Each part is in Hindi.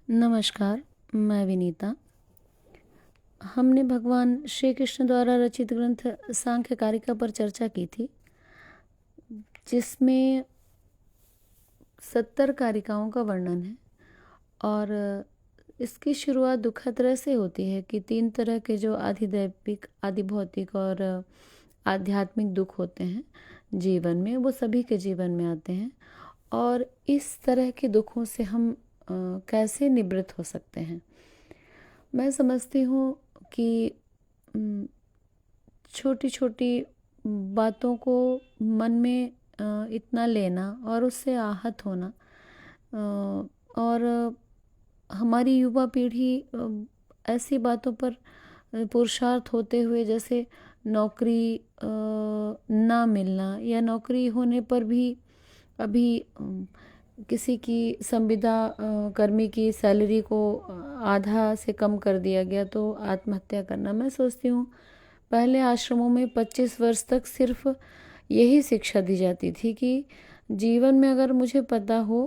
नमस्कार, मैं विनीता। हमने भगवान श्री कृष्ण द्वारा रचित ग्रंथ सांख्य कारिका पर चर्चा की थी, जिसमें 70 कारिकाओं का वर्णन है। और इसकी शुरुआत दुखत्रय से होती है कि 3 तरह के जो आधिदैविक, आधिभौतिक और आध्यात्मिक दुख होते हैं जीवन में, वो सभी के जीवन में आते हैं। और इस तरह के दुखों से हम कैसे निवृत्त हो सकते हैं। मैं समझती हूँ कि छोटी छोटी बातों को मन में इतना लेना और उससे आहत होना, और हमारी युवा पीढ़ी ऐसी बातों पर पुरुषार्थ होते हुए, जैसे नौकरी ना मिलना या नौकरी होने पर भी अभी किसी की संविदा कर्मी की सैलरी को आधा से कम कर दिया गया तो आत्महत्या करना। मैं सोचती हूँ पहले आश्रमों में 25 वर्ष तक सिर्फ यही शिक्षा दी जाती थी कि जीवन में अगर मुझे पता हो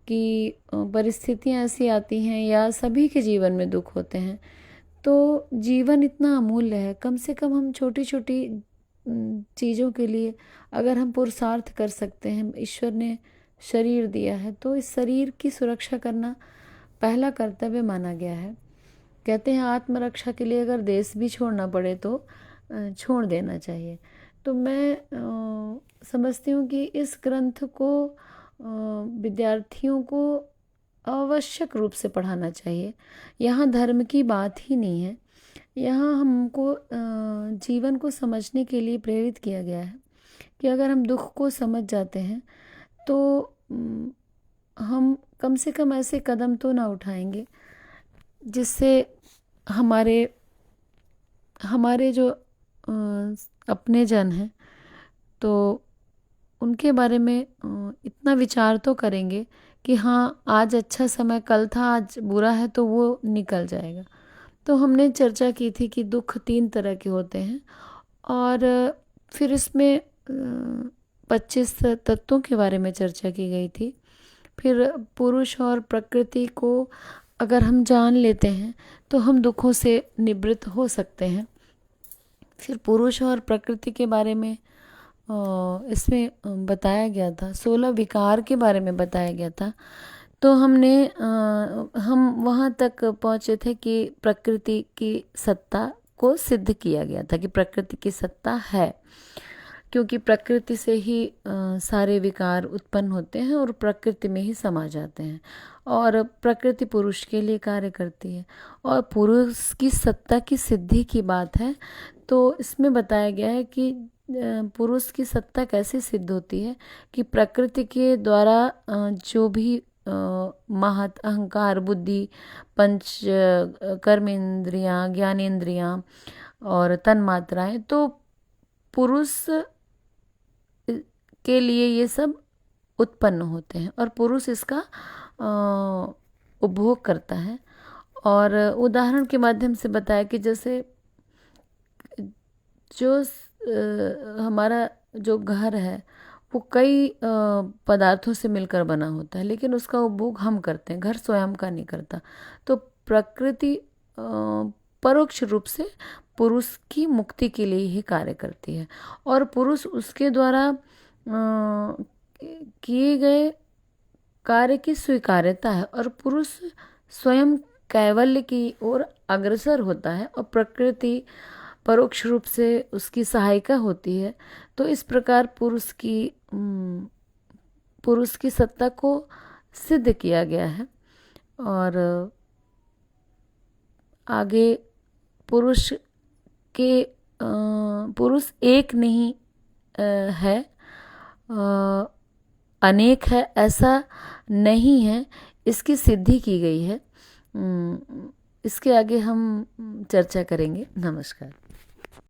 कि परिस्थितियाँ ऐसी आती हैं या सभी के जीवन में दुख होते हैं, तो जीवन इतना अमूल्य है। कम से कम हम छोटी छोटी चीज़ों के लिए अगर हम पुरुषार्थ कर सकते हैं, ईश्वर ने शरीर दिया है तो इस शरीर की सुरक्षा करना पहला कर्तव्य माना गया है। कहते हैं आत्मरक्षा के लिए अगर देश भी छोड़ना पड़े तो छोड़ देना चाहिए। तो मैं समझती हूँ कि इस ग्रंथ को विद्यार्थियों को आवश्यक रूप से पढ़ाना चाहिए। यहाँ धर्म की बात ही नहीं है, यहाँ हमको जीवन को समझने के लिए प्रेरित किया गया है कि अगर हम दुख को समझ जाते हैं तो हम कम से कम ऐसे कदम तो ना उठाएंगे जिससे हमारे हमारे जो अपने जन हैं तो उनके बारे में इतना विचार तो करेंगे कि हाँ, आज अच्छा समय कल था, आज बुरा है तो वो निकल जाएगा। तो हमने चर्चा की थी कि दुख 3 तरह के होते हैं और फिर इसमें 25 तत्वों के बारे में चर्चा की गई थी। फिर पुरुष और प्रकृति को अगर हम जान लेते हैं तो हम दुखों से निवृत्त हो सकते हैं। फिर पुरुष और प्रकृति के बारे में इसमें बताया गया था, 16 विकार के बारे में बताया गया था। तो हम वहाँ तक पहुँचे थे कि प्रकृति की सत्ता को सिद्ध किया गया था कि प्रकृति की सत्ता है, क्योंकि प्रकृति से ही सारे विकार उत्पन्न होते हैं और प्रकृति में ही समा जाते हैं। और प्रकृति पुरुष के लिए कार्य करती है और पुरुष की सत्ता की सिद्धि की बात है। तो इसमें बताया गया है कि पुरुष की सत्ता कैसे सिद्ध होती है कि प्रकृति के द्वारा जो भी महत, अहंकार, बुद्धि, पंच कर्मेंद्रियाँ, ज्ञानेंद्रियाँ और तन्मात्राएं, तो पुरुष के लिए ये सब उत्पन्न होते हैं और पुरुष इसका उपभोग करता है। और उदाहरण के माध्यम से बताया कि जैसे जो हमारा जो घर है वो कई पदार्थों से मिलकर बना होता है, लेकिन उसका उपभोग हम करते हैं, घर स्वयं का नहीं करता। तो प्रकृति परोक्ष रूप से पुरुष की मुक्ति के लिए ही कार्य करती है और पुरुष उसके द्वारा किए गए कार्य की स्वीकार्यता है और पुरुष स्वयं कैवल्य की ओर अग्रसर होता है और प्रकृति परोक्ष रूप से उसकी सहायिका होती है। तो इस प्रकार पुरुष की सत्ता को सिद्ध किया गया है। और आगे पुरुष एक नहीं है, अनेक है, ऐसा नहीं है, इसकी सिद्धि की गई है। इसके आगे हम चर्चा करेंगे। नमस्कार।